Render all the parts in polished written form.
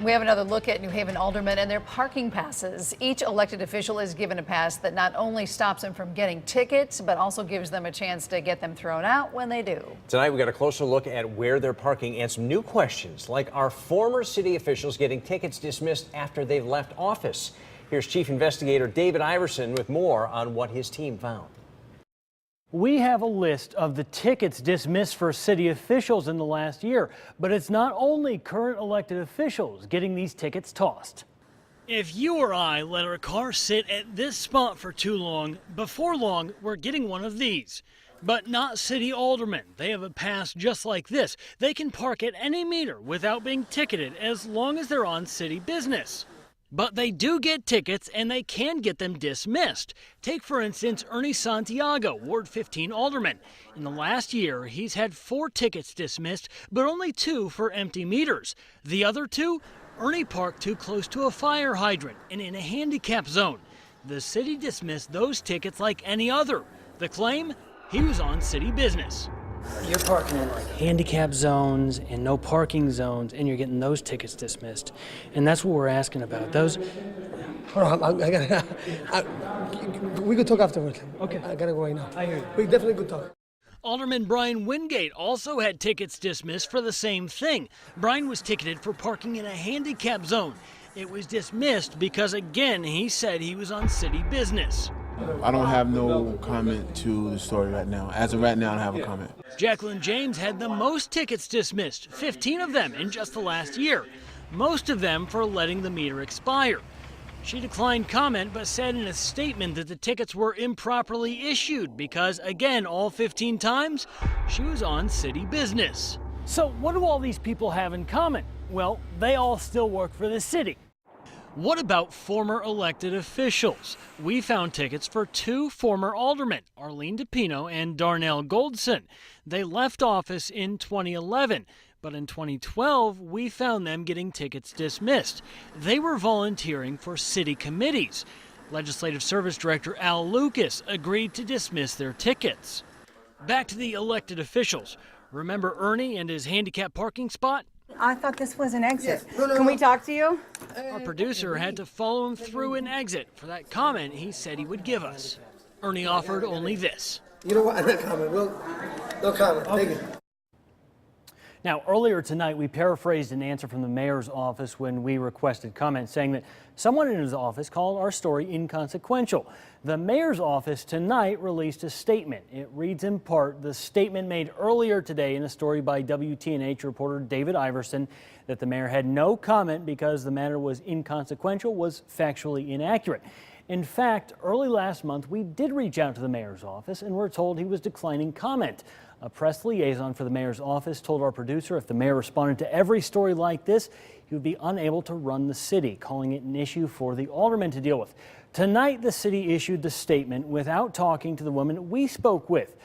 We have another look at New Haven Aldermen and their parking passes. Each elected official is given a pass that not only stops them from getting tickets, but also gives them a chance to get them thrown out when they do. Tonight, we got a closer look at where they're parking and some new questions, like are former city officials getting tickets dismissed after they've left office? Here's Chief Investigator David Iverson with more on what his team found. We have a list of the tickets dismissed for city officials in the last year, but it's not only current elected officials getting these tickets tossed. If you or I let our car sit at this spot for too long, before long, we're getting one of these. But not city aldermen. They have a pass just like this. They can park at any meter without being ticketed as long as they're on city business. But they do get tickets, and they can get them dismissed. Take, for instance, Ernie Santiago, Ward 15 alderman. In the last year, he's had 4 tickets dismissed, but only 2 for empty meters. The other 2, Ernie parked too close to a fire hydrant and in a handicap zone. The city dismissed those tickets like any other. The claim? He was on city business. You're parking in like handicap zones and no parking zones, and you're getting those tickets dismissed. And that's what we're asking about. Those. Hold on, we could talk afterwards. Okay. I gotta go right now. I hear you. We definitely could talk. Alderman Brian Wingate also had tickets dismissed for the same thing. Brian was ticketed for parking in a handicap zone. It was dismissed because, again, he said he was on city business. I don't have no comment to the story right now. As of right now, I don't have a comment. Jacqueline James had the most tickets dismissed, 15 of them in just the last year, most of them for letting the meter expire. She declined comment, but said in a statement that the tickets were improperly issued because, again, all 15 times, she was on city business. So what do all these people have in common? Well, they all still work for the city. What about former elected officials? We found tickets for 2 former aldermen, Arlene DePino and Darnell Goldson. They left office in 2011, but in 2012, we found them getting tickets dismissed. They were volunteering for city committees. Legislative Service Director Al Lucas agreed to dismiss their tickets. Back to the elected officials. Remember Ernie and his handicap parking spot? I thought this was an exit. Yes. No, Can we talk to you? Our producer had to follow him through an exit for that comment he said he would give us. Ernie offered only this. You know what? No comment. No comment. Okay. Thank you. Now, earlier tonight, we paraphrased an answer from the mayor's office when we requested comments, saying that someone in his office called our story inconsequential. The mayor's office tonight released a statement. It reads in part the statement made earlier today in a story by WTNH reporter David Iverson that the mayor had no comment because the matter was inconsequential was factually inaccurate. In fact, early last month, we did reach out to the mayor's office and were told he was declining comment. A press liaison for the mayor's office told our producer if the mayor responded to every story like this, he would be unable to run the city, calling it an issue for the aldermen to deal with. Tonight, the city issued the statement without talking to the woman we spoke with.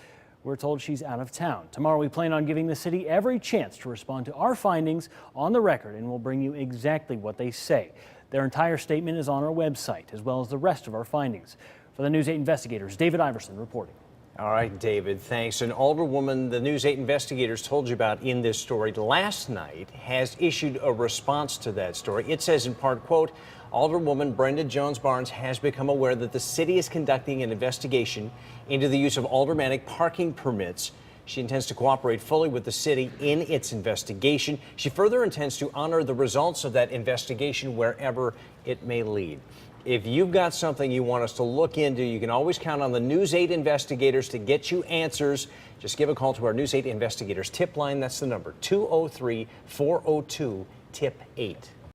We're told she's out of town. Tomorrow, we plan on giving the city every chance to respond to our findings on the record, and we'll bring you exactly what they say. Their entire statement is on our website, as well as the rest of our findings. For the News 8 investigators, David Iverson reporting. All right, David, thanks. An alderwoman the News 8 investigators told you about in this story last night has issued a response to that story. It says in part, quote, Alderwoman Brenda Jones-Barnes has become aware that the city is conducting an investigation into the use of aldermanic parking permits. She intends to cooperate fully with the city in its investigation. She further intends to honor the results of that investigation wherever it may lead. If you've got something you want us to look into, you can always count on the News 8 investigators to get you answers. Just give a call to our News 8 investigators tip line. That's the number 203-402-TIP-8.